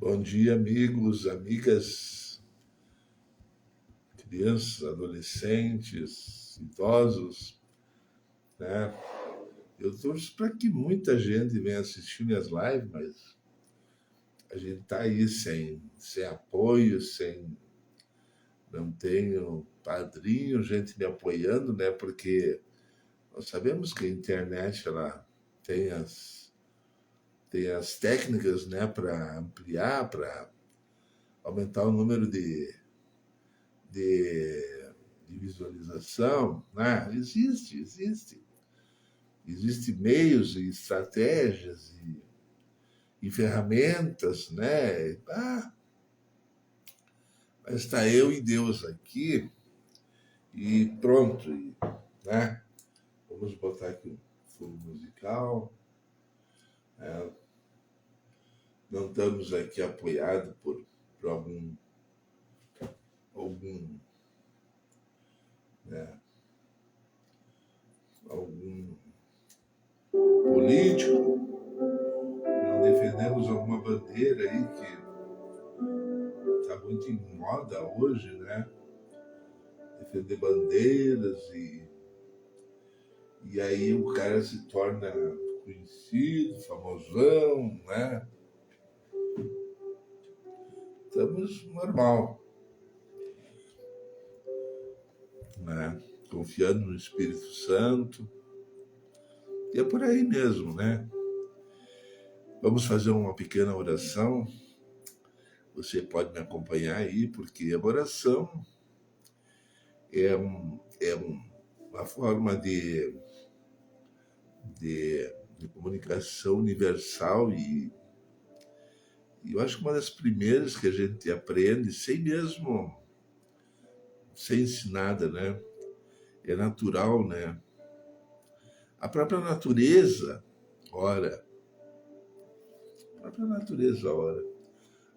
Bom dia, amigos, amigas, crianças, adolescentes, idosos, né? Eu torço para que muita gente venha assistir minhas lives, mas a gente tá aí sem apoio, não tenho padrinho, gente me apoiando, né? Porque nós sabemos que a internet ela tem tem as técnicas, né, para ampliar, para aumentar o número de, de visualização, né? Existe meios e estratégias e ferramentas, né? Mas está eu e Deus aqui e pronto, né? Vamos botar aqui um fundo musical, né? Não estamos aqui apoiados por algum, né? Algum político, não defendemos alguma bandeira aí que está muito em moda hoje, né? Defender bandeiras e aí o cara se torna conhecido, famosão, né? Estamos normal, né? Confiando no Espírito Santo. E é por aí mesmo, né? Vamos fazer uma pequena oração. Você pode me acompanhar aí, porque a oração uma forma de comunicação universal e eu acho que uma das primeiras que a gente aprende, sem ensinada, né? É natural, né? A própria natureza ora. A própria natureza ora.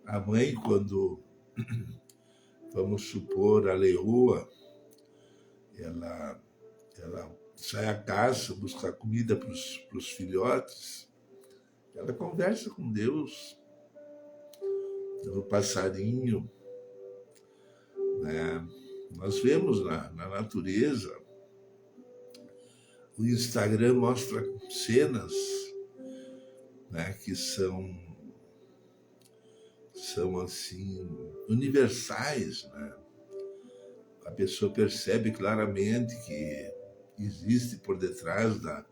A mãe, quando, vamos supor, a leoa, ela sai à caça, buscar comida para os filhotes, ela conversa com Deus, o passarinho, né? Nós vemos na natureza, o Instagram mostra cenas, né, que são assim universais, né? A pessoa percebe claramente que existe por detrás da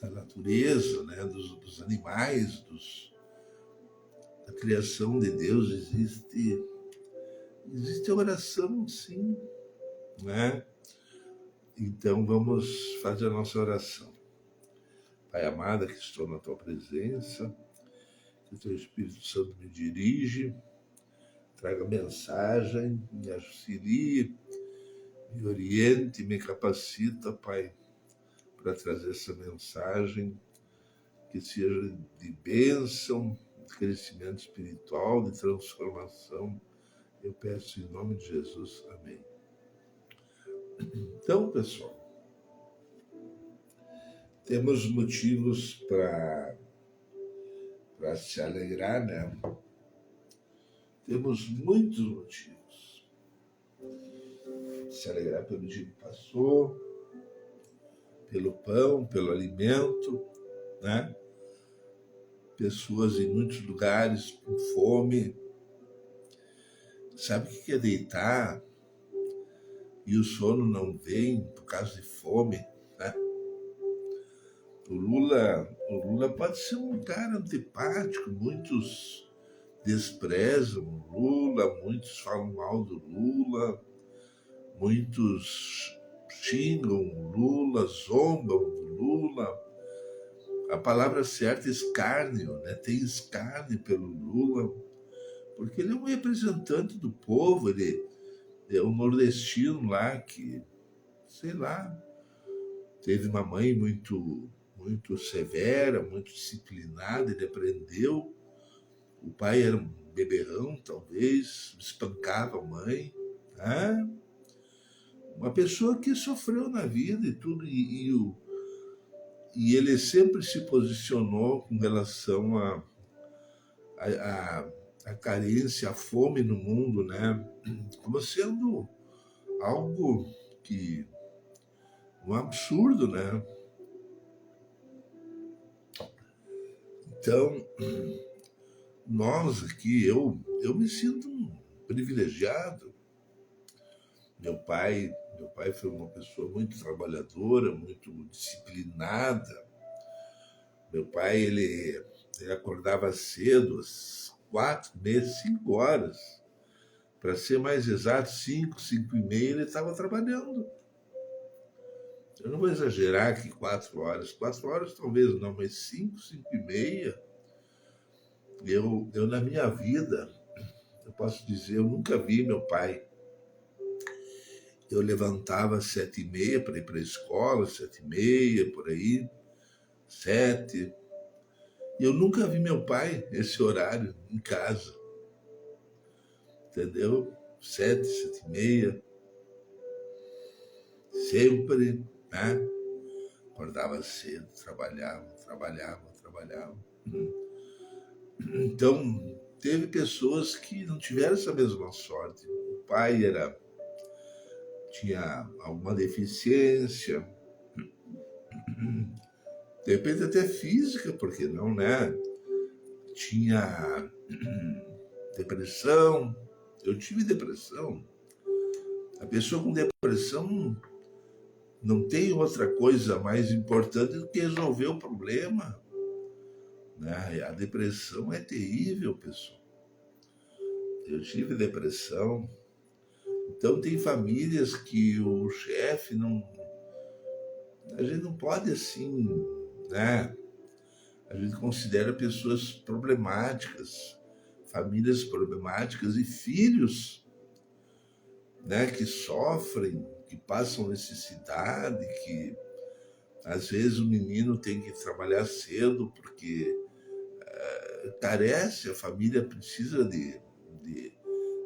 natureza, né, dos animais, da criação de Deus, existe oração, sim, né? Então vamos fazer a nossa oração. Pai amado, que estou na tua presença, que o teu Espírito Santo me dirige, traga mensagem, me auxilie, me oriente, me capacita, Pai, para trazer essa mensagem que seja de bênção, de crescimento espiritual, de transformação. Eu peço em nome de Jesus. Amém. Então, pessoal, temos motivos para se alegrar, né? Temos muitos motivos. Se alegrar pelo dia que passou, pelo pão, pelo alimento, né? Pessoas em muitos lugares com fome. Sabe o que é deitar e o sono não vem por causa de fome, né? O Lula pode ser um cara antipático, muitos desprezam o Lula, muitos falam mal do Lula, muitos xingam o Lula, zombam do Lula. A palavra certa é escárnio, né? Tem escárnio pelo Lula, porque ele é um representante do povo, ele é um nordestino lá que, sei lá, teve uma mãe muito severa, muito disciplinada, ele aprendeu. O pai era um beberrão, talvez, espancava a mãe, né? Uma pessoa que sofreu na vida e tudo, e ele sempre se posicionou com relação a, a carência, a fome no mundo, né? Como sendo algo que um absurdo, né? Então, nós aqui, eu me sinto um privilegiado. Meu pai foi uma pessoa muito trabalhadora, muito disciplinada. Meu pai, ele acordava cedo, às 4h30, 5 horas. Para ser mais exato, 5h, 5h30, ele estava trabalhando. Eu não vou exagerar aqui 4 horas. 4 horas talvez não, mas 5h, 5h30. Eu na minha vida, eu posso dizer, eu nunca vi meu pai. Eu levantava às 7h30 para ir para a escola, 7h30, por aí, 7. E eu nunca vi meu pai nesse horário em casa, entendeu? 7, 7h30, sempre, né? Acordava cedo, trabalhava. Então, teve pessoas que não tiveram essa mesma sorte. O pai tinha alguma deficiência, de repente até física, porque não, né? Tinha depressão. Eu tive depressão. A pessoa com depressão não tem outra coisa mais importante do que resolver o problema, né? A depressão é terrível, pessoal. Eu tive depressão. Então tem famílias que o chefe não... A gente não pode assim, né? A gente considera pessoas problemáticas, famílias problemáticas e filhos, né, que sofrem, que passam necessidade, que às vezes o menino tem que trabalhar cedo porque carece, a família precisa de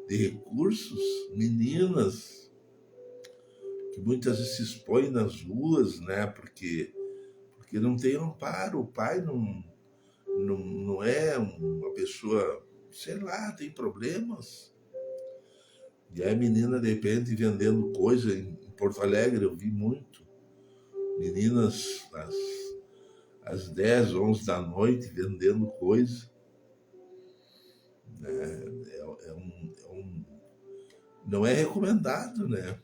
recursos, meninas que muitas vezes se expõem nas ruas, né, porque não tem amparo, o pai não é uma pessoa, sei lá, tem problemas. E aí a menina, de repente, vendendo coisa em Porto Alegre, eu vi muito. Meninas às 10, 11 da noite vendendo coisa. Não é recomendado, né?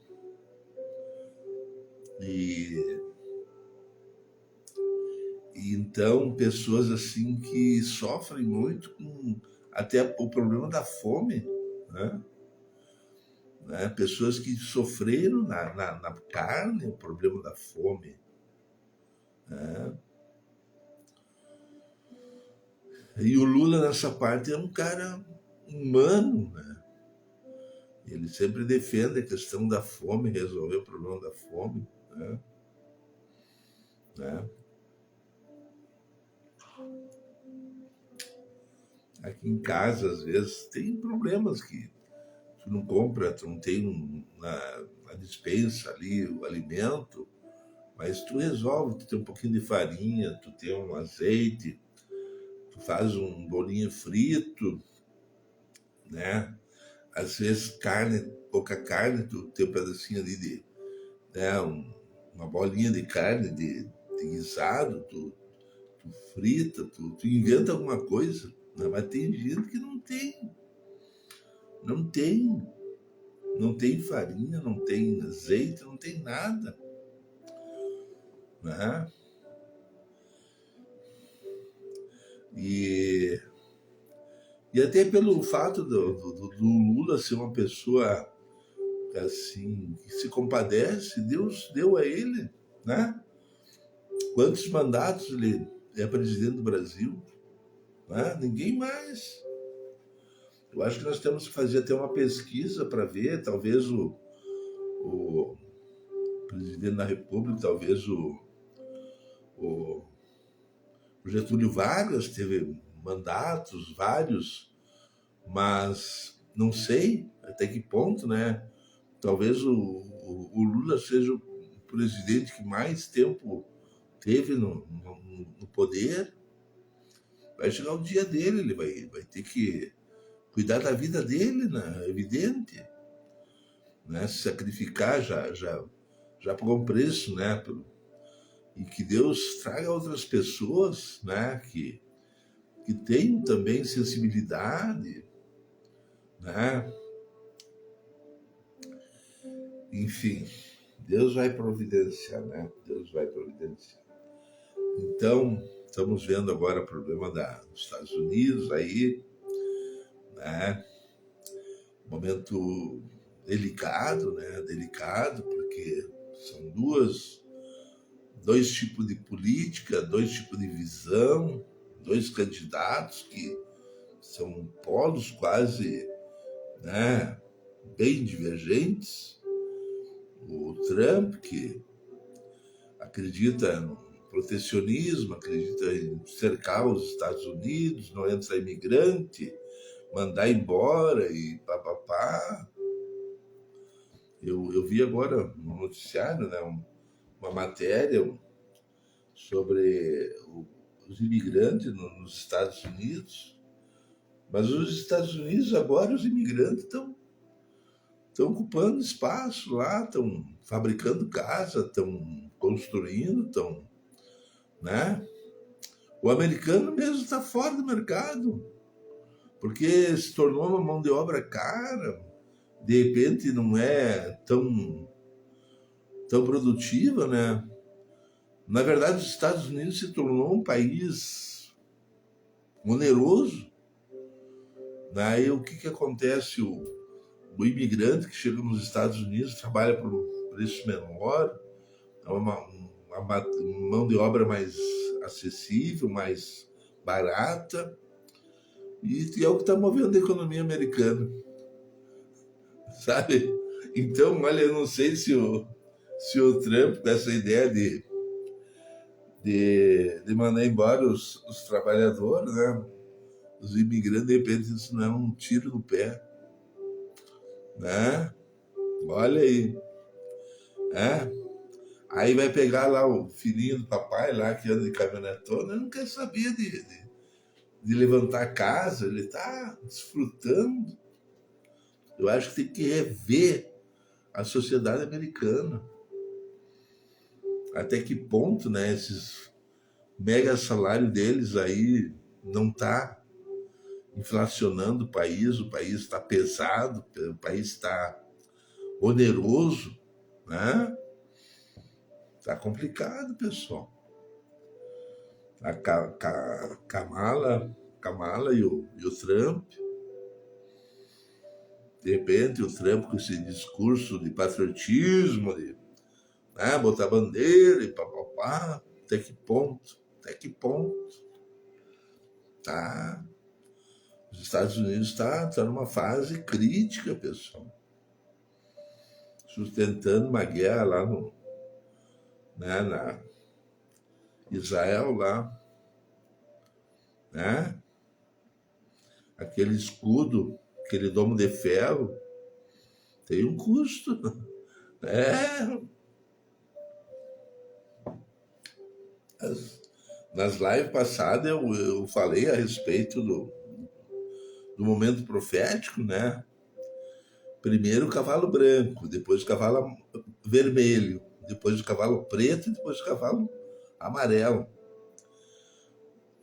E então, pessoas assim que sofrem muito com até o problema da fome, né? Pessoas que sofreram na carne o problema da fome, né? E o Lula, nessa parte, é um cara humano, né? Ele sempre defende a questão da fome, resolver o problema da fome, né? Né? Aqui em casa, às vezes, tem problemas que tu não compra, tu não tem na despensa ali o alimento, mas tu resolve, tu tem um pouquinho de farinha, tu tem um azeite, tu faz um bolinho frito, né? Às vezes carne, pouca carne, tu tem um pedacinho ali né? Uma bolinha de carne de guisado, tu frita, tu inventa alguma coisa, né? Mas tem gente que não tem, não tem farinha, não tem azeite, não tem nada, né? E, e até pelo fato do Lula ser uma pessoa assim que se compadece, Deus deu a ele, né? Quantos mandatos ele é presidente do Brasil, né? Ninguém mais. Eu acho que nós temos que fazer até uma pesquisa para ver, talvez o presidente da República, talvez o Getúlio Vargas teve mandatos vários, mas não sei até que ponto, né? Talvez o Lula seja o presidente que mais tempo teve no poder, Vai chegar o dia dele, ele vai ter que cuidar da vida dele, né? É evidente, né? Se sacrificar já pagou um preço, né? E que Deus traga outras pessoas, né? Que tenham também sensibilidade, né? Enfim, Deus vai providenciar, né? Deus vai providenciar. Então, estamos vendo agora o problema dos Estados Unidos aí, né? Momento delicado, né? Delicado, porque são dois tipos de política, dois tipos de visão, dois candidatos que são polos quase, né, bem divergentes. O Trump, que acredita no protecionismo, acredita em cercar os Estados Unidos, não entra imigrante, mandar embora e papapá. Eu vi agora no noticiário, né, uma matéria sobre os imigrantes nos Estados Unidos, mas os Estados Unidos agora, os imigrantes estão ocupando espaço lá, estão fabricando casa, estão construindo, estão, né? O americano mesmo está fora do mercado, porque se tornou uma mão de obra cara, de repente não é tão produtiva, né? Na verdade, os Estados Unidos se tornou um país oneroso. Daí o que acontece? O imigrante que chega nos Estados Unidos trabalha por um preço menor, é uma mão de obra mais acessível, mais barata, e é o que está movendo a economia americana, sabe? Então, olha, eu não sei se o Trump, com essa ideia de mandar embora os trabalhadores, né? Os imigrantes, de repente, isso não é um tiro no pé, né? Olha aí, né? Aí vai pegar lá o filhinho do papai lá que anda de caminhonetona, ele não quer saber de levantar a casa, ele está desfrutando. Eu acho que tem que rever a sociedade americana. Até que ponto, né, esses mega salários deles aí não tá inflacionando o país está pesado, o país está oneroso, né? Tá complicado, pessoal. A Kamala e o Trump. De repente, o Trump com esse discurso de patriotismo, de, né, botar bandeira e papapá. Até que ponto? Até que ponto? Tá. Os Estados Unidos está numa fase crítica, pessoal. Sustentando uma guerra lá na Israel, lá, né? Aquele escudo, aquele domo de ferro, tem um custo. É, nas lives passadas eu falei a respeito do momento profético, né? Primeiro o cavalo branco, depois o cavalo vermelho, depois o cavalo preto e depois o cavalo amarelo.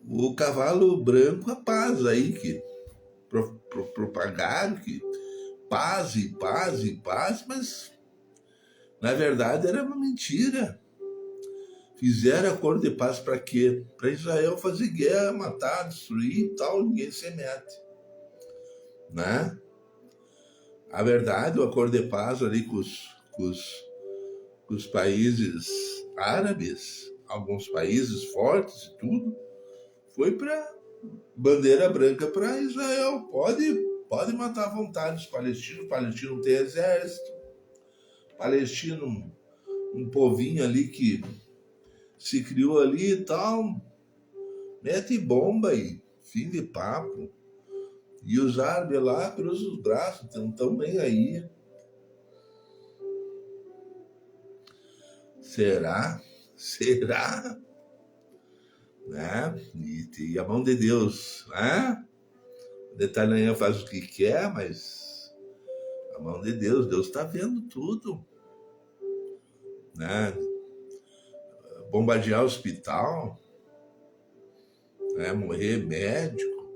O cavalo branco, a paz aí, que propagaram que paz e paz e paz, mas na verdade era uma mentira. Fizeram acordo de paz para quê? Para Israel fazer guerra, matar, destruir e tal, ninguém se mete, né? A verdade, o acordo de paz ali com os países árabes, alguns países fortes e tudo, foi para bandeira branca para Israel. Pode matar à vontade os palestinos. O palestino não tem exército. O palestino, um povinho ali que se criou ali e tal. Mete bomba aí. Fim de papo. E os árabes lá cruzam os braços. Não estão bem aí. Será? Será? né? E a mão de Deus, né? Netanyahu faz o que quer, mas a mão de Deus, Deus está vendo tudo, né? Bombardear o hospital, né? Morrer médico,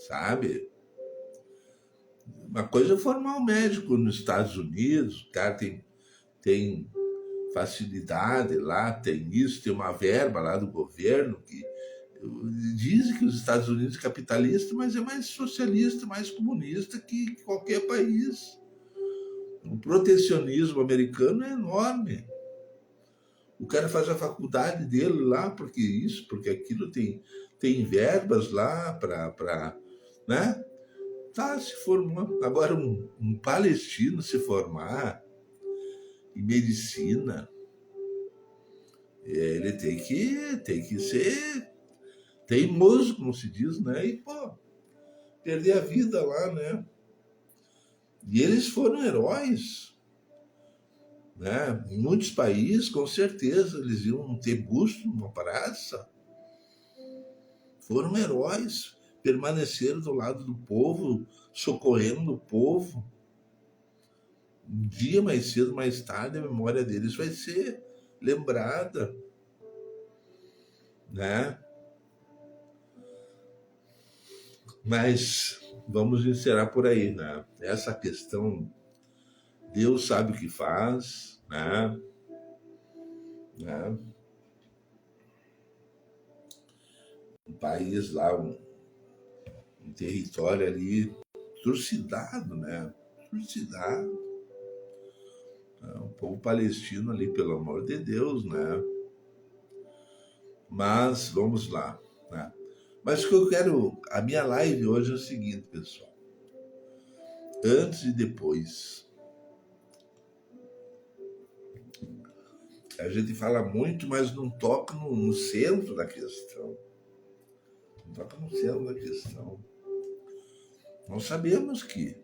sabe? Uma coisa é formar um médico nos Estados Unidos, o cara tem facilidade lá, tem isso, tem uma verba lá do governo que dizem que os Estados Unidos é capitalista, mas é mais socialista, mais comunista que qualquer país. O protecionismo americano é enorme. O cara faz a faculdade dele lá porque isso, porque aquilo, tem verbas lá para, né? Tá se formando. Agora, um palestino se formar em medicina, ele tem que ser teimoso, como se diz, né? E, pô, perder a vida lá, né? E eles foram heróis, né? Em muitos países, com certeza, eles iam ter busto numa praça. Foram heróis, permaneceram do lado do povo, socorrendo o povo. Um dia mais cedo, mais tarde, a memória deles vai ser lembrada, né? Mas vamos encerrar por aí, né? Essa questão, Deus sabe o que faz, né? né? Um país lá, um território ali trucidado, né? Trucidado. O povo palestino ali, pelo amor de Deus, né? Mas vamos lá, né? Mas o que eu quero, a minha live hoje é o seguinte, pessoal. Antes e depois. A gente fala muito, mas não toca no centro da questão. Não toca no centro da questão. Nós sabemos que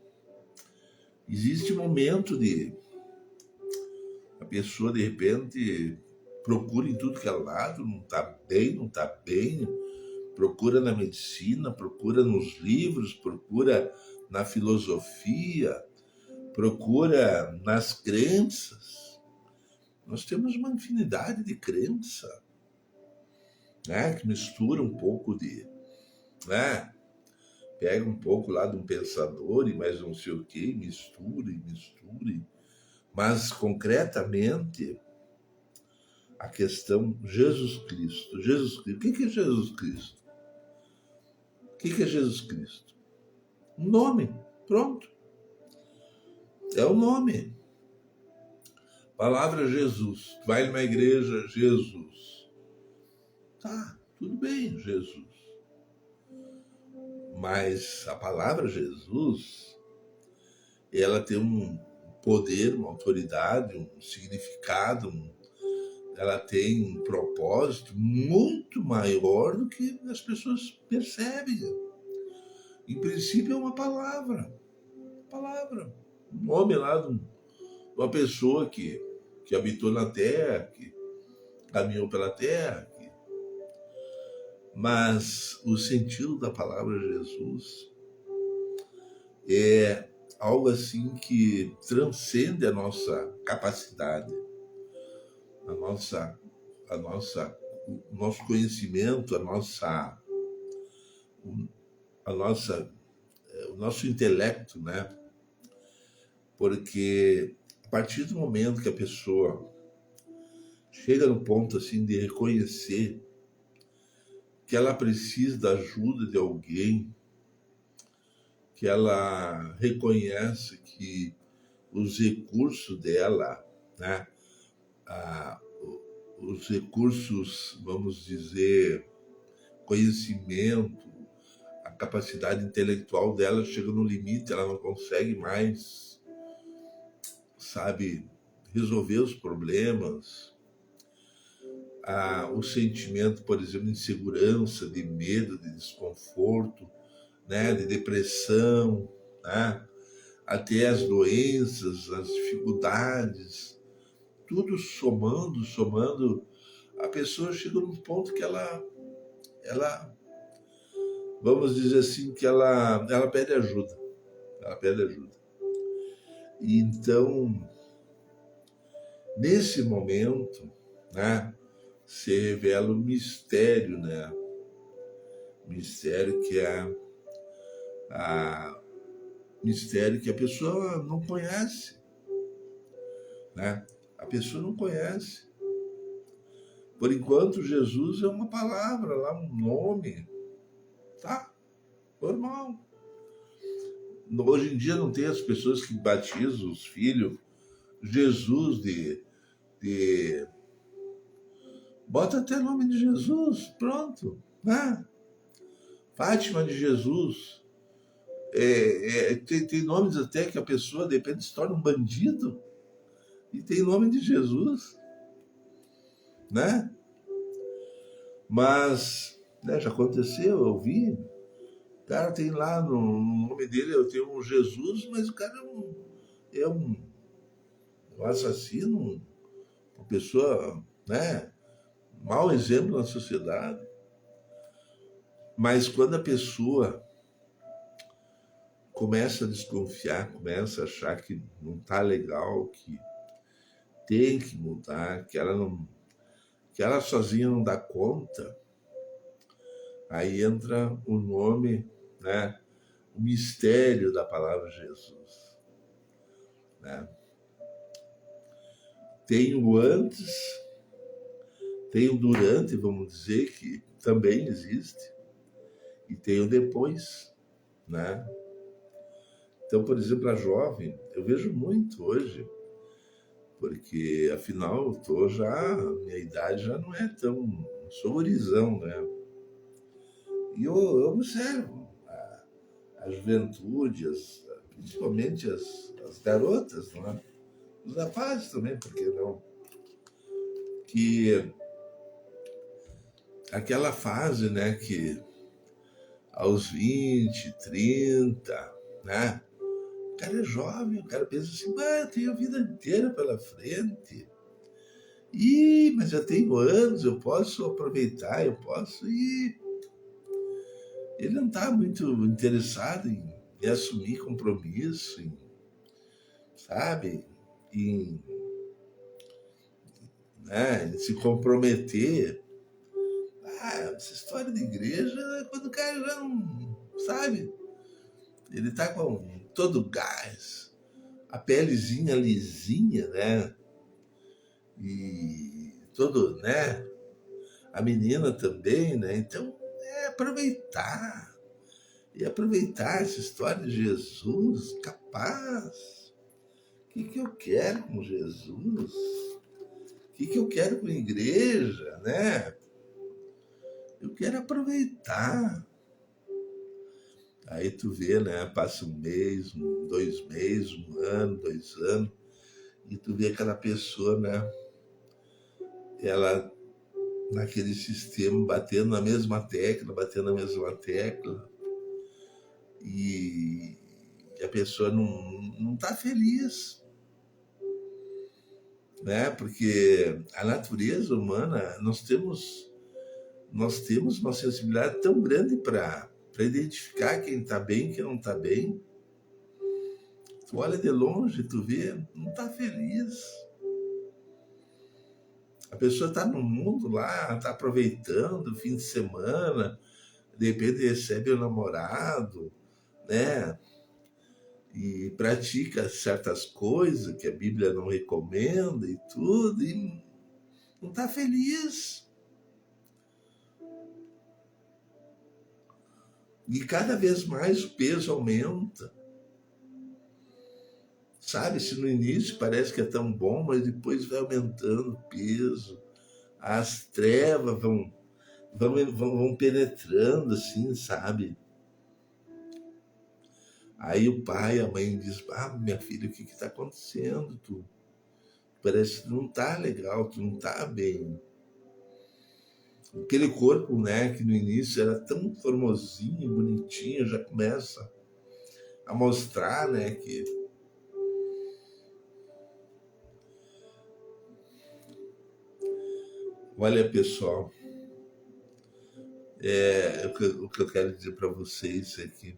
existe um momento de a pessoa, de repente, procura em tudo que é lado, não está bem, não está bem, procura na medicina, procura nos livros, procura na filosofia, procura nas crenças. Nós temos uma infinidade de crença, né, que mistura um pouco de, né, pega um pouco lá de um pensador e mais não sei o que, mistura. Mas concretamente a questão Jesus Cristo. Jesus Cristo. O que é Jesus Cristo? O que é Jesus Cristo? Um nome. Pronto. É o nome. Palavra Jesus. Vai numa igreja, Jesus. Tá, tudo bem, Jesus. Mas a palavra Jesus, ela tem um poder, uma autoridade, um significado, ela tem um propósito muito maior do que as pessoas percebem. Em princípio é uma palavra. Um nome lá de uma pessoa que habitou na Terra, que caminhou pela Terra. Mas o sentido da palavra Jesus é algo assim que transcende a nossa capacidade, o nosso conhecimento, o nosso intelecto, né? Porque a partir do momento que a pessoa chega no ponto assim de reconhecer que ela precisa da ajuda de alguém, que ela reconhece que os recursos dela, né? Os recursos, vamos dizer, conhecimento, a capacidade intelectual dela chega no limite, ela não consegue mais, sabe, resolver os problemas. O sentimento, por exemplo, de insegurança, de medo, de desconforto, né, de depressão, né, até as doenças, as dificuldades, tudo somando a pessoa chega num ponto que ela, vamos dizer assim, que ela pede ajuda. Ela pede ajuda. E então, nesse momento, né, se revela o mistério, né? O mistério que é a mistério que a pessoa não conhece, né? A pessoa não conhece. Por enquanto, Jesus é uma palavra lá, um nome, tá? Normal. Hoje em dia não tem as pessoas que batizam os filhos Jesus de bota até o nome de Jesus, pronto, né? Fátima de Jesus. Tem nomes até que a pessoa de repente se torna um bandido e tem nome de Jesus, né? Mas, né, já aconteceu, eu vi. O cara tem lá no nome dele, eu tenho um Jesus, mas o cara é um assassino, uma pessoa, né? Mau exemplo na sociedade. Mas quando a pessoa começa a desconfiar, começa a achar que não está legal, que tem que mudar, que ela sozinha não dá conta, aí entra o nome, né? O mistério da palavra Jesus, né? Tem o antes, tem o durante, vamos dizer, que também existe, e tem o depois, né? Então, por exemplo, a jovem, eu vejo muito hoje, porque afinal eu tô já, minha idade já não é tão, sou gurizão, né? E eu observo a juventude, principalmente as garotas, não é? Os rapazes também, por que não? Que aquela fase, né, que aos 20, 30, né? O cara é jovem, o cara pensa assim, eu tenho a vida inteira pela frente. Mas eu tenho anos, eu posso aproveitar, eu posso ir. Ele não está muito interessado em assumir compromisso, sabe? Em, né, em se comprometer. Essa história de igreja é quando o cara já não, sabe? Ele está com todo gás, a pelezinha lisinha, né? E todo, né? A menina também, né? Então, aproveitar. E aproveitar essa história de Jesus, capaz. O que eu quero com Jesus? O que eu quero com a igreja, né? Eu quero aproveitar. Aí tu vê, né? Passa um mês, 2 meses, 1 ano, 2 anos, e tu vê aquela pessoa, né? Ela naquele sistema, batendo na mesma tecla, batendo na mesma tecla, e a pessoa não está feliz, né? Porque a natureza humana, nós temos uma sensibilidade tão grande para identificar quem está bem e quem não está bem. Tu olha de longe, tu vê, não está feliz. A pessoa está no mundo lá, está aproveitando o fim de semana, de repente recebe o namorado, né? E pratica certas coisas que a Bíblia não recomenda e tudo, e não está feliz. E cada vez mais o peso aumenta. Sabe, se no início parece que é tão bom, mas depois vai aumentando o peso, as trevas vão penetrando, assim, sabe? Aí o pai, a mãe diz, minha filha, o que está acontecendo? Tu parece que não tá legal, tu não tá bem. Aquele corpo, né, que no início era tão formosinho, bonitinho, já começa a mostrar, né, que Olha, pessoal, o que eu quero dizer para vocês é que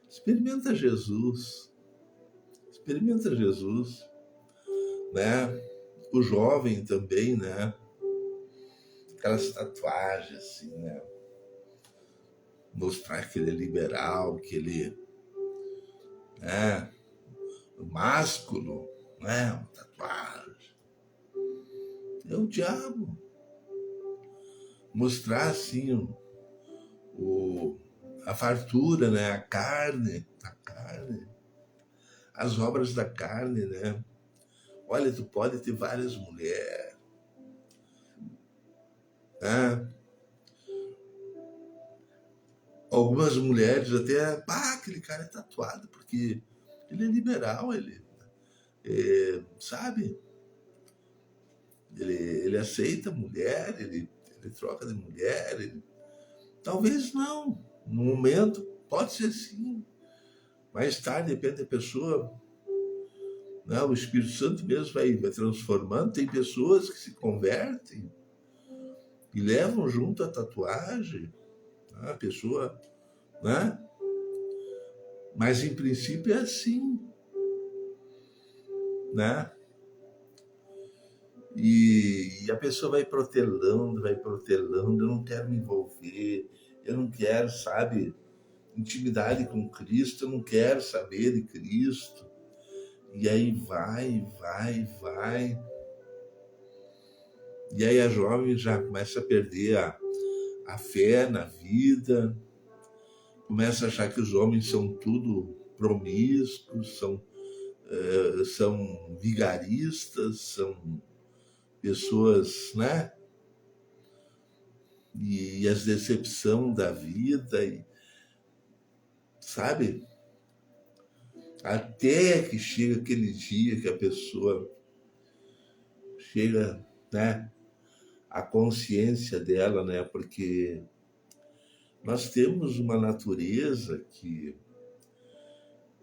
experimenta Jesus, experimenta Jesus, né? O jovem também, né? Aquelas tatuagens, assim, né? Mostrar que ele é liberal, que ele é másculo, né? Uma tatuagem. É o diabo. Mostrar, assim, o, a fartura, né? A carne, as obras da carne, né? Olha, tu pode ter várias mulheres, né? Algumas mulheres até, aquele cara é tatuado, porque ele é liberal, ele, sabe? Ele aceita mulher, ele troca de mulher, talvez não. No momento, pode ser sim. Mais tarde, depende da pessoa, né? O Espírito Santo mesmo vai transformando. Tem pessoas que se convertem e levam junto a tatuagem, né? A pessoa, né? Mas em princípio é assim, né? E a pessoa vai protelando, eu não quero me envolver, eu não quero, sabe, intimidade com Cristo, eu não quero saber de Cristo. E aí vai. E aí a jovem já começa a perder a fé na vida, começa a achar que os homens são tudo promíscuos, são vigaristas, são pessoas, né? E as decepções da vida, sabe? Até que chega aquele dia que a pessoa chega, né? A consciência dela, né? Porque nós temos uma natureza que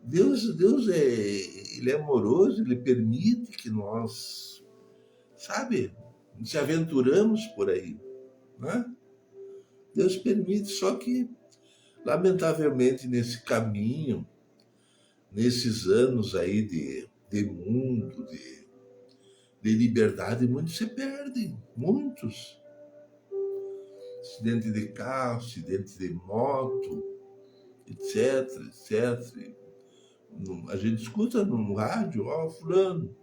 Deus ele é amoroso, ele permite que nós, sabe, nos aventuramos por aí, né? Deus permite, só que lamentavelmente nesse caminho, nesses anos aí de mundo, de liberdade, muitos se perdem, muitos. Acidente de carro, acidente de moto, etc, etc. A gente escuta no rádio, fulano,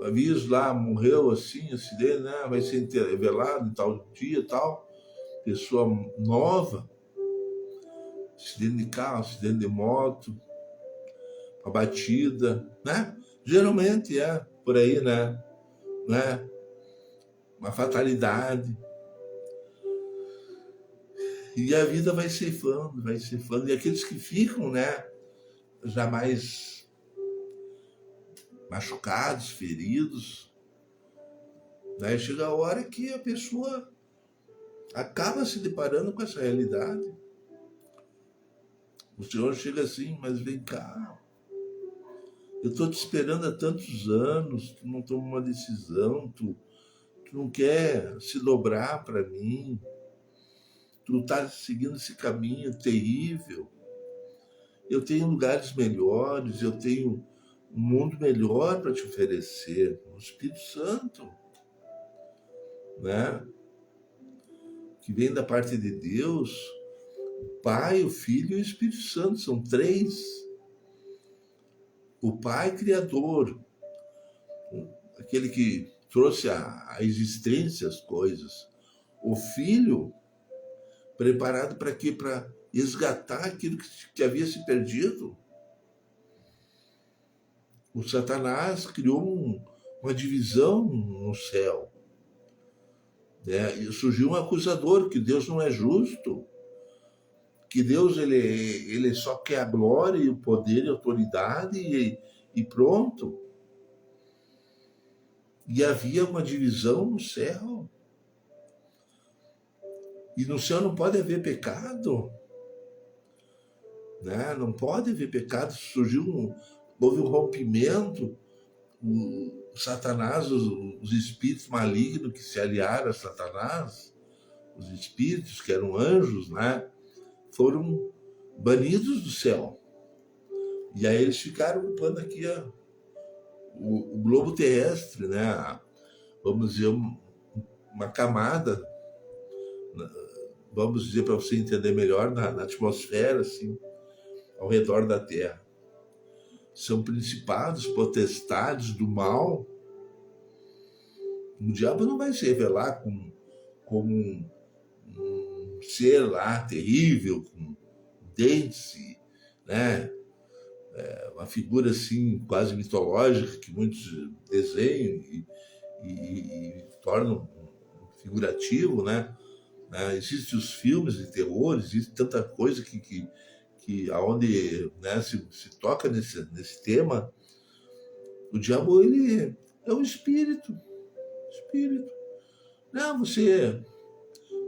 aviso lá, morreu assim, acidente, né? Vai ser velado em tal dia, tal. Pessoa nova, acidente de carro, acidente de moto, uma batida, né? Geralmente é por aí, né? Uma fatalidade. E a vida vai ceifando, vai ceifando. E aqueles que ficam, né? Já mais machucados, feridos, né? Chega a hora que a pessoa acaba se deparando com essa realidade. O Senhor chega assim, mas vem cá, eu estou te esperando há tantos anos, tu não toma uma decisão, tu não quer se dobrar para mim, tu está seguindo esse caminho terrível. Eu tenho lugares melhores, eu tenho um mundo melhor para te oferecer, o Espírito Santo, né? Que vem da parte de Deus, o Pai, o Filho e o Espírito Santo, são três. O Pai Criador, aquele que trouxe à existência as coisas. O Filho, preparado para quê? Para resgatar aquilo que havia se perdido. O Satanás criou uma divisão no céu, né? E surgiu um acusador, que Deus não é justo, que Deus ele só quer a glória e o poder e a autoridade e pronto. E havia uma divisão no céu. E no céu não pode haver pecado, né? Não pode haver pecado. Houve um rompimento. Satanás, os espíritos malignos que se aliaram a Satanás, os espíritos que eram anjos, né, foram banidos do céu. E aí eles ficaram ocupando aqui o globo terrestre, né? Vamos dizer, uma camada, vamos dizer para você entender melhor, na atmosfera, assim, ao redor da Terra. São principados, potestades do mal. O diabo não vai se revelar como um ser lá terrível, com dentes, né? Uma figura assim quase mitológica que muitos desenham e tornam figurativo, né? Existem os filmes de terror, existe tanta coisa que aonde, né, se toca nesse tema. O diabo, ele é um espírito. Não, você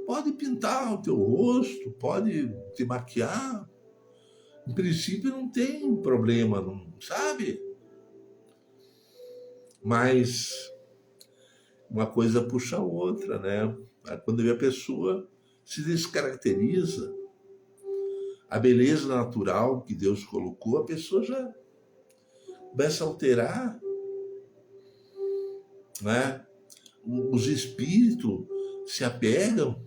pode pintar o teu rosto, pode te maquiar. Em princípio não tem problema, não sabe? Mas uma coisa puxa a outra, né? Quando a pessoa se descaracteriza, a beleza natural que Deus colocou, a pessoa já começa a alterar, né? Os espíritos se apegam.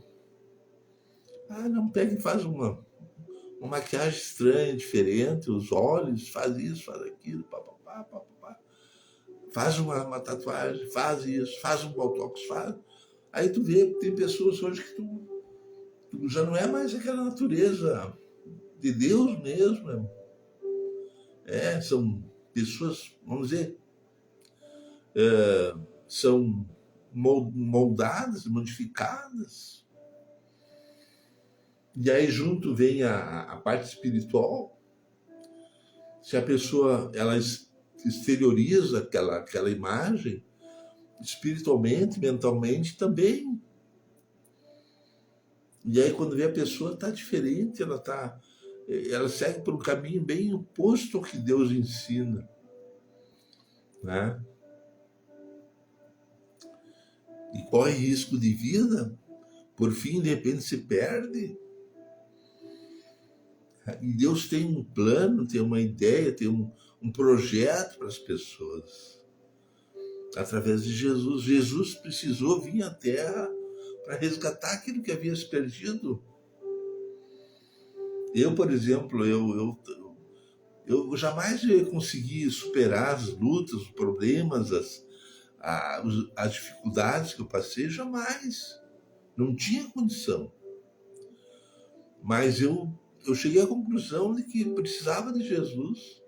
Ah, não, pega e faz uma maquiagem estranha, diferente, os olhos, faz isso, faz aquilo, papapá, papapá. Faz uma tatuagem, faz isso, faz um botox, faz. Aí tu vê que tem pessoas hoje que tu já não é mais aquela natureza de Deus mesmo. São pessoas, vamos dizer, são moldadas, modificadas. E aí junto vem a parte espiritual. Se a pessoa ela exterioriza aquela imagem, espiritualmente, mentalmente também. E aí quando vê a pessoa está diferente, ela segue por um caminho bem oposto ao que Deus ensina, né? E corre risco de vida, por fim, de repente se perde. E Deus tem um plano, tem uma ideia, tem um projeto para as pessoas. Através de Jesus. Jesus precisou vir à Terra para resgatar aquilo que havia se perdido. Eu, por exemplo, eu jamais ia conseguir superar as lutas, os problemas, as dificuldades que eu passei, jamais. Não tinha condição. Mas eu cheguei à conclusão de que precisava de Jesus.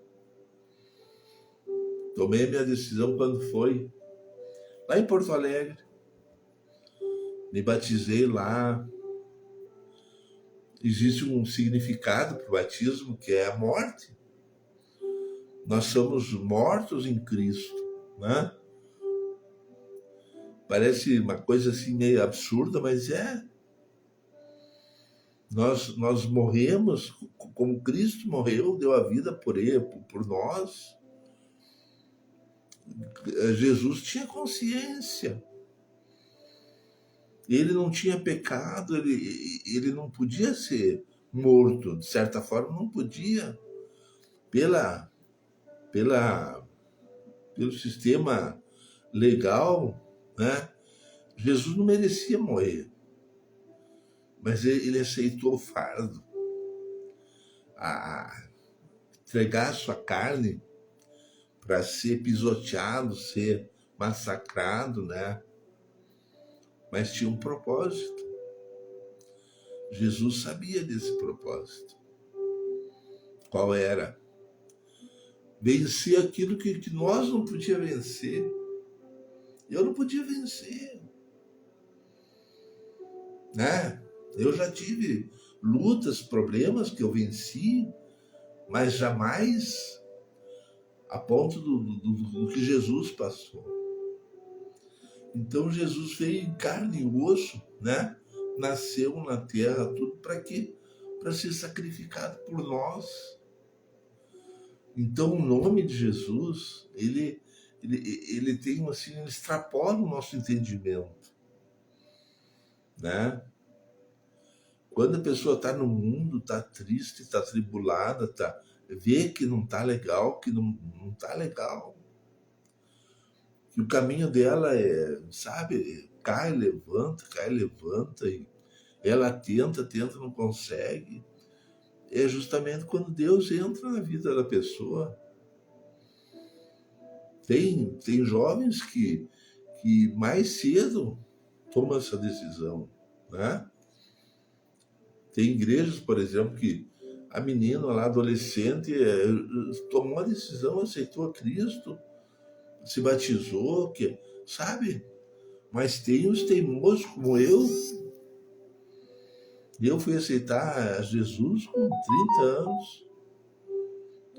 Tomei a minha decisão quando foi lá em Porto Alegre. Me batizei lá. Existe um significado para o batismo, que é a morte. Nós somos mortos em Cristo, né? Parece uma coisa assim meio absurda, mas é. Nós morremos como Cristo morreu, deu a vida por ele, por nós. Jesus tinha consciência. Ele não tinha pecado, ele não podia ser morto, de certa forma não podia. Pelo sistema legal, né? Jesus não merecia morrer, mas ele aceitou o fardo, a entregar a sua carne para ser pisoteado, ser massacrado, né? Mas tinha um propósito. Jesus sabia desse propósito. Qual era? Vencer aquilo que nós não podíamos vencer. Eu não podia vencer, né? Eu já tive lutas, problemas que eu venci, mas jamais a ponto do que Jesus passou. Então Jesus veio em carne e osso, né? Nasceu na terra, tudo para quê? Para ser sacrificado por nós. Então o nome de Jesus, ele ele tem assim, ele extrapola o nosso entendimento, né? Quando a pessoa está no mundo, está triste, está tribulada, vê que não está legal, que não está legal, que o caminho dela é, sabe, cai, levanta, e ela tenta, tenta, não consegue. É justamente quando Deus entra na vida da pessoa. Tem jovens que mais cedo tomam essa decisão, né? Tem igrejas, por exemplo, que a menina lá, adolescente, tomou a decisão, aceitou a Cristo, se batizou, sabe? Mas tem os teimosos como eu. Eu fui aceitar Jesus com 30 anos.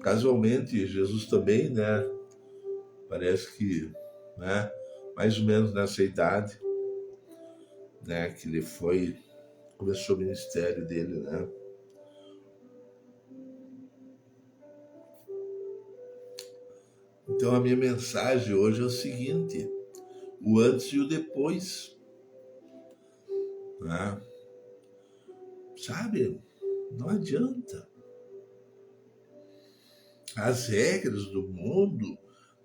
Casualmente, Jesus também, né? Parece que, né? Mais ou menos nessa idade, né? Que ele começou o ministério dele, né? Então a minha mensagem hoje é o seguinte: o antes e o depois, né? Sabe? Não adianta. As regras do mundo,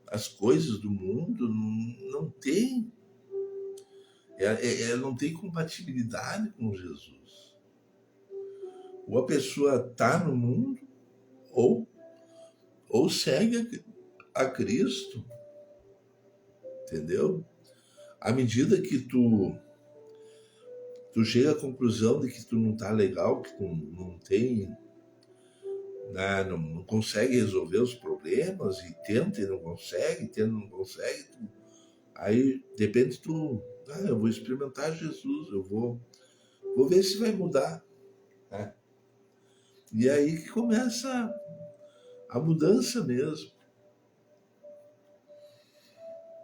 as coisas do mundo não tem, não tem compatibilidade com Jesus. Ou a pessoa está no mundo, ou, ou segue a Cristo, entendeu? À medida que tu chega à conclusão de que tu não tá legal, que tu não tem, né, não consegue resolver os problemas, e tenta e não consegue, tenta e não consegue, aí de repente eu vou experimentar Jesus, vou ver se vai mudar, né? E aí que começa a mudança mesmo,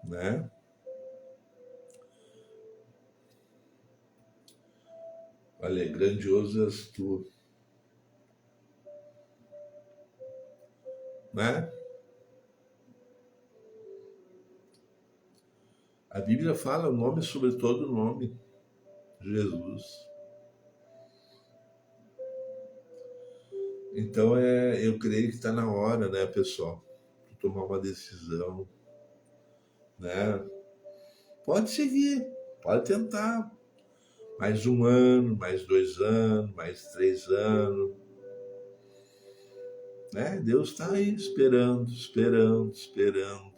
né? Olha, grandioso és tu, né? A Bíblia fala o nome sobre todo nome, Jesus. Então eu creio que está na hora, né, pessoal, de tomar uma decisão, né? Pode seguir, pode tentar. Mais um ano, mais 2 anos, mais 3 anos, né? Deus está aí esperando, esperando, esperando.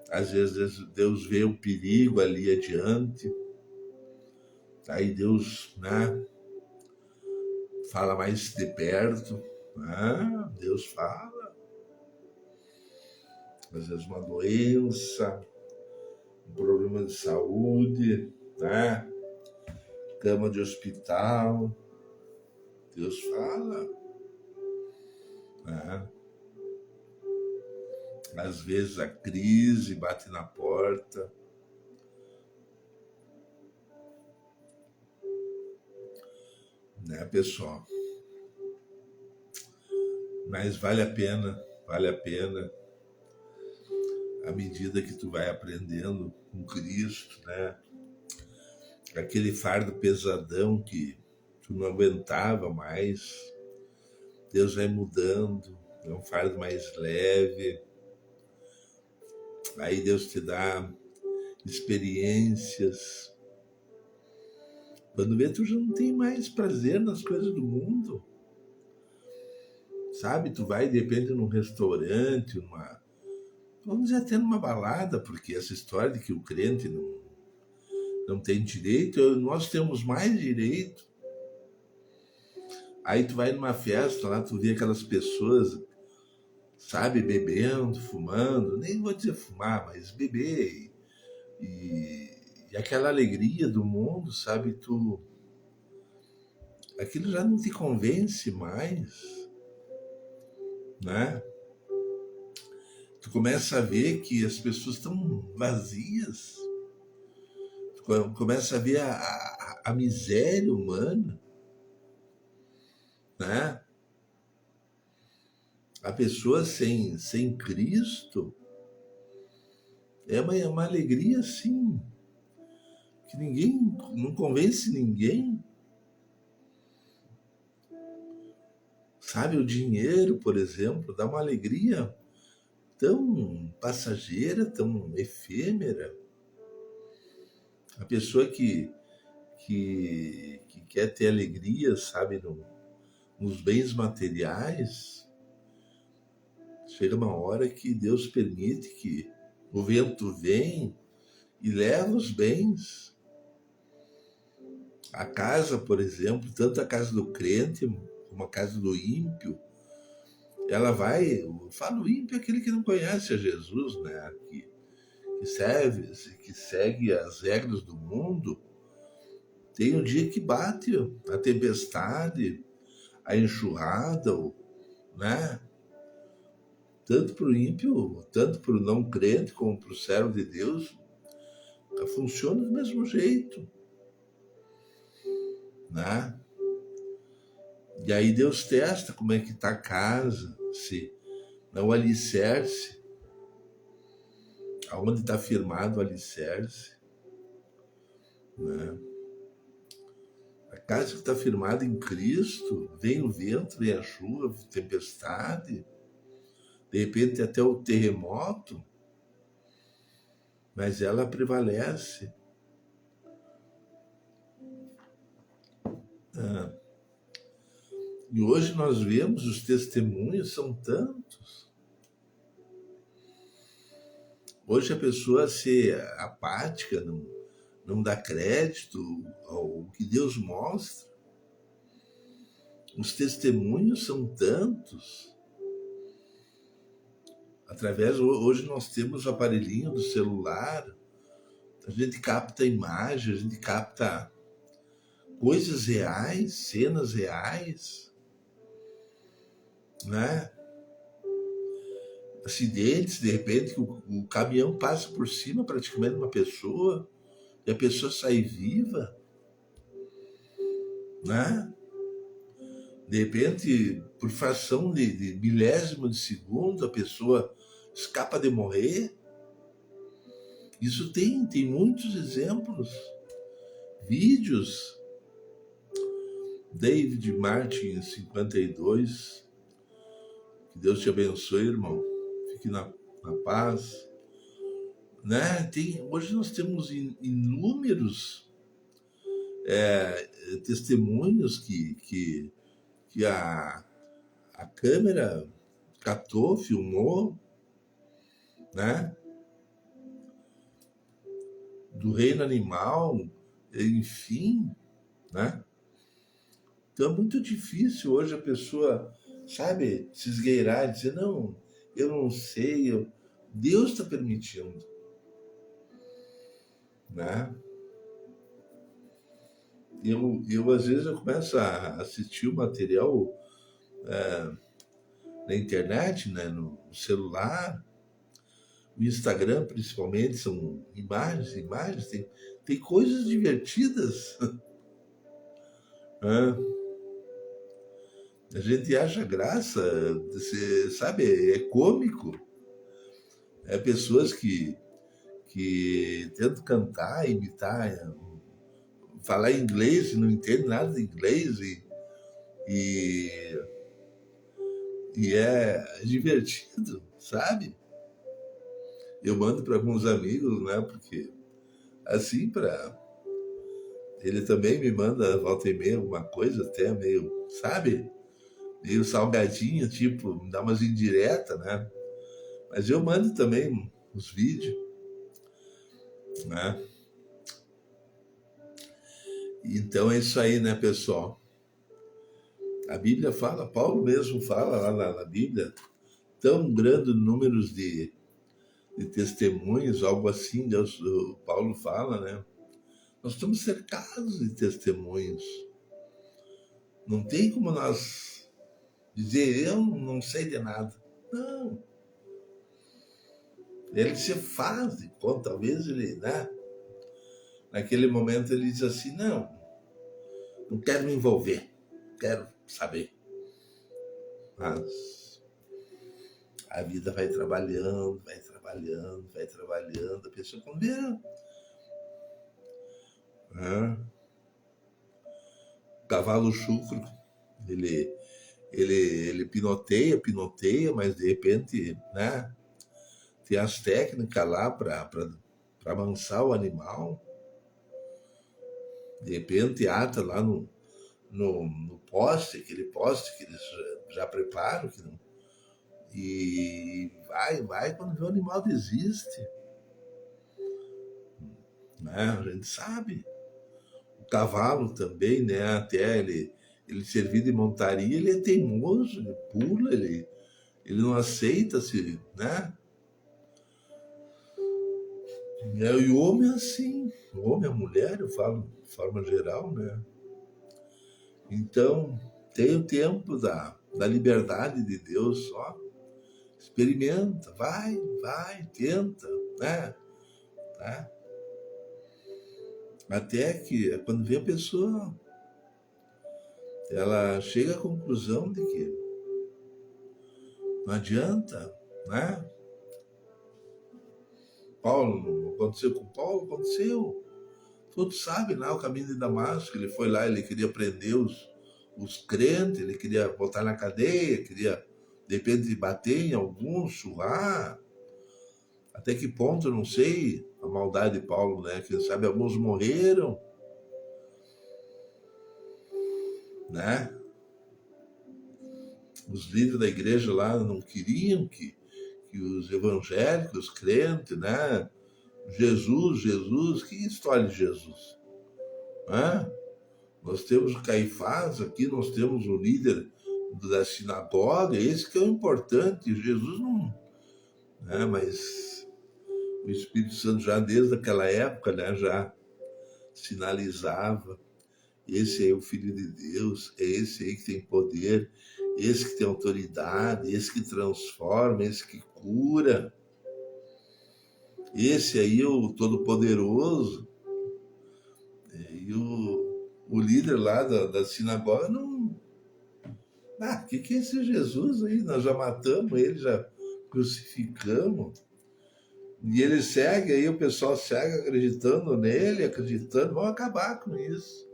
Às vezes Deus vê o perigo ali adiante, aí Deus, né, fala mais de perto, Deus fala. Às vezes uma doença, um problema de saúde, né? Cama de hospital, Deus fala, né? Às vezes a crise bate na porta, né, pessoal? Mas vale a pena, à medida que tu vai aprendendo com Cristo, né? Aquele fardo pesadão que tu não aguentava mais, Deus vai mudando, é um fardo mais leve. Aí Deus te dá experiências. Quando vê, tu já não tem mais prazer nas coisas do mundo, sabe? Tu vai, de repente, num restaurante, vamos dizer até numa balada, porque essa história de que o crente não tem direito, nós temos mais direito. Aí tu vai numa festa lá, tu vê aquelas pessoas, sabe, bebendo, fumando, nem vou dizer fumar, mas beber, e aquela alegria do mundo, sabe, aquilo já não te convence mais, né? Tu começa a ver que as pessoas estão vazias, tu começa a ver a miséria humana, né? A pessoa sem Cristo, É uma alegria, assim, que ninguém, não convence ninguém. Sabe, o dinheiro, por exemplo, dá uma alegria tão passageira, tão efêmera. A pessoa que quer ter alegria, sabe, nos bens materiais, chega uma hora que Deus permite que o vento venha e leva os bens. A casa, por exemplo, tanto a casa do crente como a casa do ímpio, ela vai. Eu falo ímpio é aquele que não conhece a Jesus, né? Que serve, que segue as regras do mundo. Tem um dia que bate a tempestade, a enxurrada, né? Tanto para o ímpio, tanto para o não crente, como para o servo de Deus, funciona do mesmo jeito, né? E aí Deus testa como é que está a casa, se não o alicerce, aonde está firmado o alicerce, né? A casa que está firmada em Cristo, vem o vento, vem a chuva, a tempestade, de repente até o terremoto, mas ela prevalece. Ah, e hoje nós vemos os testemunhos, são tantos. Hoje a pessoa ser apática, não dá crédito ao que Deus mostra. Os testemunhos são tantos. Hoje nós temos o aparelhinho do celular, a gente capta imagens, a gente capta coisas reais, cenas reais, né? Acidentes, de repente, o caminhão passa por cima praticamente de uma pessoa e a pessoa sai viva, né? De repente, por fração de milésimo de segundo, a pessoa escapa de morrer. Isso tem muitos exemplos, vídeos. David Martin, 52. Que Deus te abençoe, irmão. Fique na paz. Né? Hoje nós temos inúmeros testemunhos que a câmera captou, filmou, né? Do reino animal, enfim, né? Então é muito difícil hoje a pessoa, sabe, se esgueirar e dizer, não, eu não sei, Deus está permitindo, né? Às vezes, eu começo a assistir o material na internet, né, no celular, no Instagram principalmente, são imagens, imagens, tem coisas divertidas, né? A gente acha graça, você sabe, é cômico. É pessoas que tentam cantar, imitar, falar inglês e não entendem nada de inglês e, e é divertido, sabe? Eu mando para alguns amigos, né? Porque assim, para ele também me manda volta e meia alguma coisa até meio, sabe? Meio salgadinho, tipo, me dá umas indiretas, né? Mas eu mando também os vídeos, né? Então é isso aí, né, pessoal? A Bíblia fala, Paulo mesmo fala lá na Bíblia, tão grande números de testemunhos, algo assim, o Paulo fala, né? Nós estamos cercados de testemunhos. Não tem como nós dizer, eu não sei de nada. Não. Ele se faz de conta, talvez ele, né? Naquele momento ele diz assim, não quero me envolver, quero saber. Mas a vida vai trabalhando, vai trabalhando, a pessoa quando vê, né? O cavalo chucro, ele, ele pinoteia, mas de repente, né? Tem as técnicas lá para amansar o animal. De repente ata lá no poste, aquele poste que eles já preparam, que não, e vai, quando vê o animal desiste, né? A gente sabe. O cavalo também, né? Até ele servir de montaria, ele é teimoso, ele pula, ele não aceita se, né? E o homem é assim, o homem, a mulher, eu falo de forma geral, né? Então, tem o tempo da liberdade de Deus só. Experimenta, vai, tenta, né? Tá? Até que, quando vê a pessoa, ela chega à conclusão de que não adianta, né? Paulo, aconteceu com Paulo? Aconteceu. Todos sabem lá o caminho de Damasco, ele foi lá, ele queria prender os crentes, ele queria botar na cadeia, queria, de repente, bater em alguns, surrar. Até que ponto, eu não sei, a maldade de Paulo, né? Quem sabe alguns morreram, né? Os líderes da igreja lá não queriam que os evangélicos, crentes, né? Jesus, que história de Jesus? Né? Nós temos o Caifás aqui, nós temos o líder da sinagoga, esse que é o importante. Jesus não. Né? Mas o Espírito Santo já desde aquela época, né, já sinalizava: esse aí é o Filho de Deus, é esse aí que tem poder, esse que tem autoridade, esse que transforma, esse que cura, esse aí é o Todo-Poderoso. E o líder lá da sinagoga não. Que é esse Jesus aí? Nós já matamos ele, já crucificamos. E ele segue, aí o pessoal segue acreditando nele, acreditando, vão acabar com isso.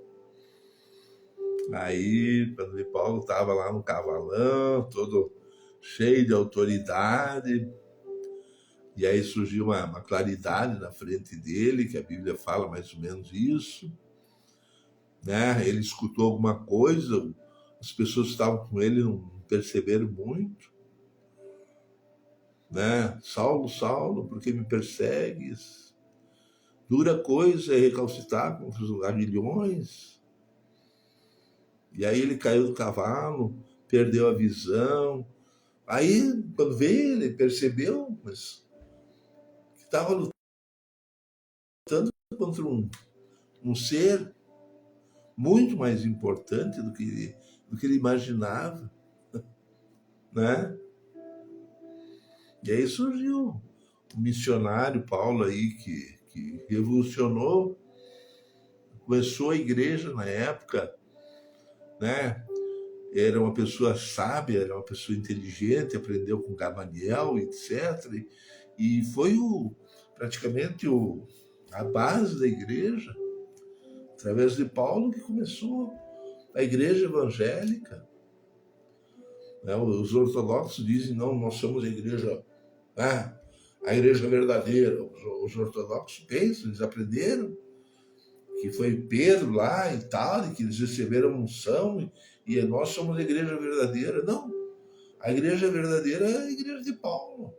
Aí, quando Paulo estava lá no cavalão, todo cheio de autoridade, e aí surgiu uma claridade na frente dele, que a Bíblia fala mais ou menos isso, né? Ele escutou alguma coisa, as pessoas que estavam com ele não perceberam muito, né? Saulo, Saulo, por que me persegues? Dura coisa é recalcitrar contra os aguilhões. E aí ele caiu do cavalo, perdeu a visão. Aí, quando veio, ele percebeu, mas que estava lutando contra um ser muito mais importante do que ele imaginava, né? E aí surgiu o missionário Paulo aí, que revolucionou, começou a igreja na época, né? Era uma pessoa sábia, era uma pessoa inteligente, aprendeu com Gamaliel, etc. E foi praticamente a base da igreja, através de Paulo, que começou a igreja evangélica. Né? Os ortodoxos dizem: não, nós somos a igreja verdadeira. Os ortodoxos pensam, eles aprenderam que foi Pedro lá e tal, e que eles receberam unção, e nós somos a igreja verdadeira. Não, a igreja verdadeira é a igreja de Paulo,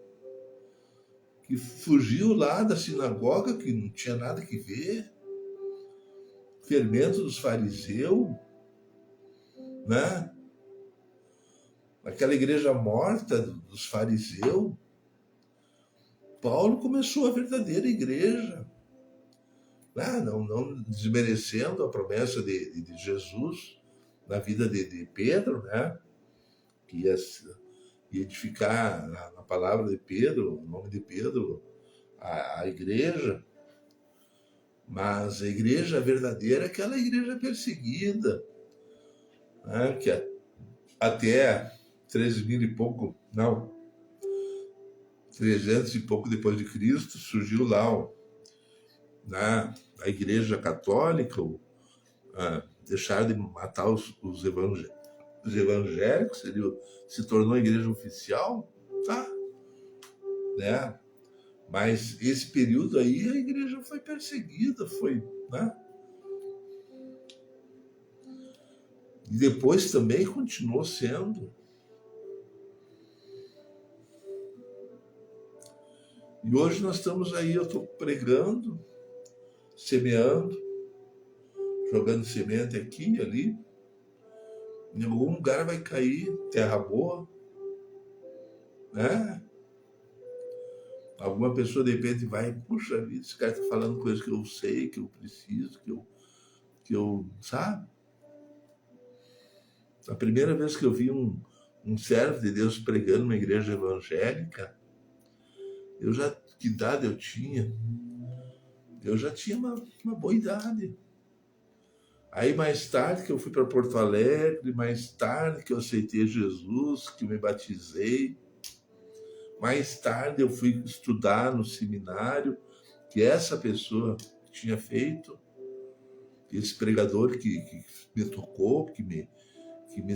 que fugiu lá da sinagoga, que não tinha nada que ver, fermento dos fariseus, né? Aquela igreja morta dos fariseus, Paulo começou a verdadeira igreja, né? Não desmerecendo a promessa de Jesus na vida de Pedro, né? Que ia edificar na palavra de Pedro, o nome de Pedro, a igreja. Mas a igreja verdadeira é aquela igreja perseguida, né? Que até 13 mil e pouco, não, 300 e pouco depois de Cristo, surgiu lá na Igreja Católica, deixaram de matar os evangélicos, ele se tornou a igreja oficial, tá, né? Mas esse período aí a igreja foi perseguida, foi, né? E depois também continuou sendo. E hoje nós estamos aí, eu estou pregando, semeando, jogando semente aqui e ali. Em algum lugar vai cair terra boa, né? Alguma pessoa de repente vai, puxa vida, esse cara está falando coisas que eu sei, que eu preciso, que eu, sabe? A primeira vez que eu vi um servo de Deus pregando numa igreja evangélica, que idade eu tinha? Eu já tinha uma boa idade. Aí mais tarde que eu fui para Porto Alegre, mais tarde que eu aceitei Jesus, que me batizei, mais tarde eu fui estudar no seminário, que essa pessoa tinha feito, esse pregador que me tocou, que me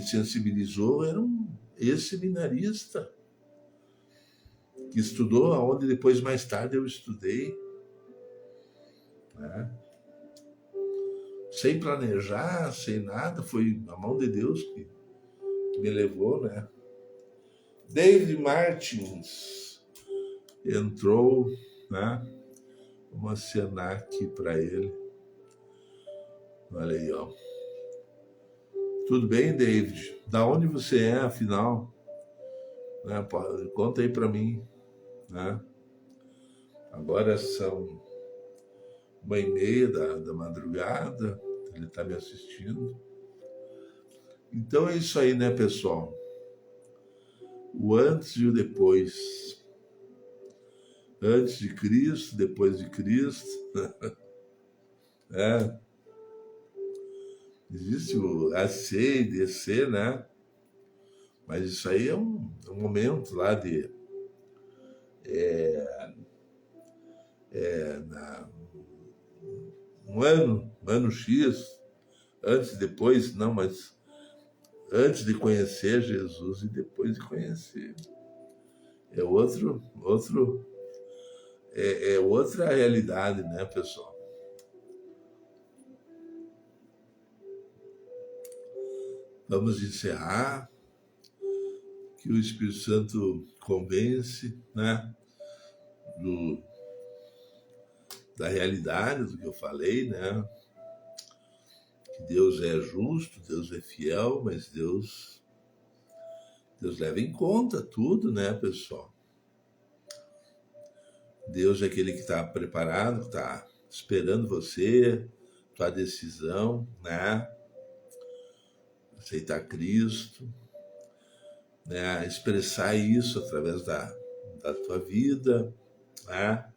sensibilizou, era um ex-seminarista, que estudou aonde depois, mais tarde, eu estudei, né? Sem planejar, sem nada, foi a mão de Deus que me levou, né? David Martins entrou, né? Vamos acenar aqui para ele. Olha aí, ó. Tudo bem, David? Da onde você é, afinal? Né? Conta aí para mim, né? Agora são 1h30 da madrugada, ele está me assistindo. Então é isso aí, né, pessoal? O antes e o depois. Antes de Cristo, depois de Cristo. É. Existe o AC e DC, né? Mas isso aí é um momento lá de... um ano X, antes e depois, não, mas antes de conhecer Jesus e depois de conhecer. É outra realidade, né, pessoal? Vamos encerrar, que o Espírito Santo convence, né, da realidade do que eu falei, né? Que Deus é justo, Deus é fiel, mas Deus leva em conta tudo, né, pessoal? Deus é aquele que está preparado, que está esperando você, tua decisão, né? Aceitar Cristo, né? Expressar isso através da tua vida, né?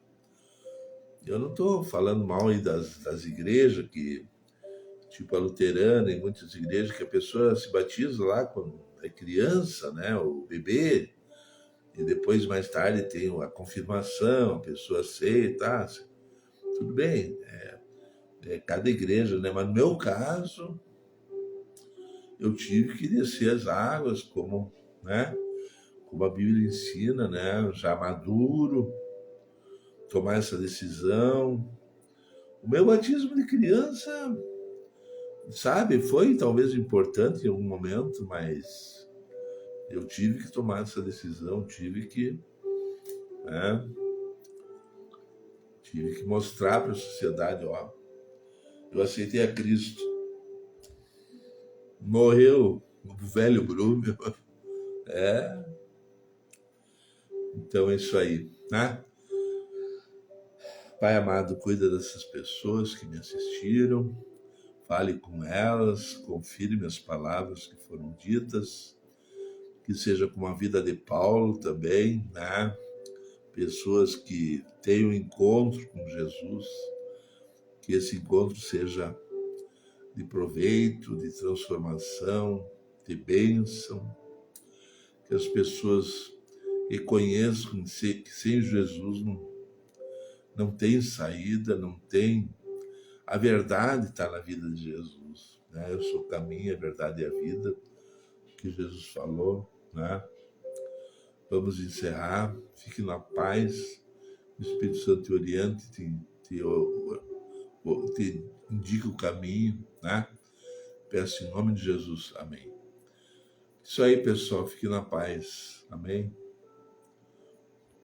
Eu não estou falando mal aí das igrejas, que, tipo a luterana e muitas igrejas, que a pessoa se batiza lá quando é criança, né? O bebê, e depois, mais tarde, tem a confirmação, a pessoa aceita, tudo bem, cada igreja, né? Mas no meu caso, eu tive que descer as águas, como, né? Como a Bíblia ensina, né? Já maduro, tomar essa decisão. O meu batismo de criança, sabe, foi talvez importante em algum momento, mas eu tive que tomar essa decisão, tive que mostrar para a sociedade, ó, eu aceitei a Cristo. Morreu o velho Bruno. Então é isso aí, né? Pai amado, cuida dessas pessoas que me assistiram, fale com elas, confirme as palavras que foram ditas, que seja como a vida de Paulo também, né? Pessoas que tenham encontro com Jesus, que esse encontro seja de proveito, de transformação, de bênção, que as pessoas reconheço que sem Jesus não tem saída, não tem. A verdade está na vida de Jesus, né? Eu sou o caminho, a verdade e a vida, que Jesus falou, né? Vamos encerrar, fique na paz, o Espírito Santo te oriente, te indica o caminho, né? Peço em nome de Jesus, amém. Isso aí, pessoal, fique na paz, amém.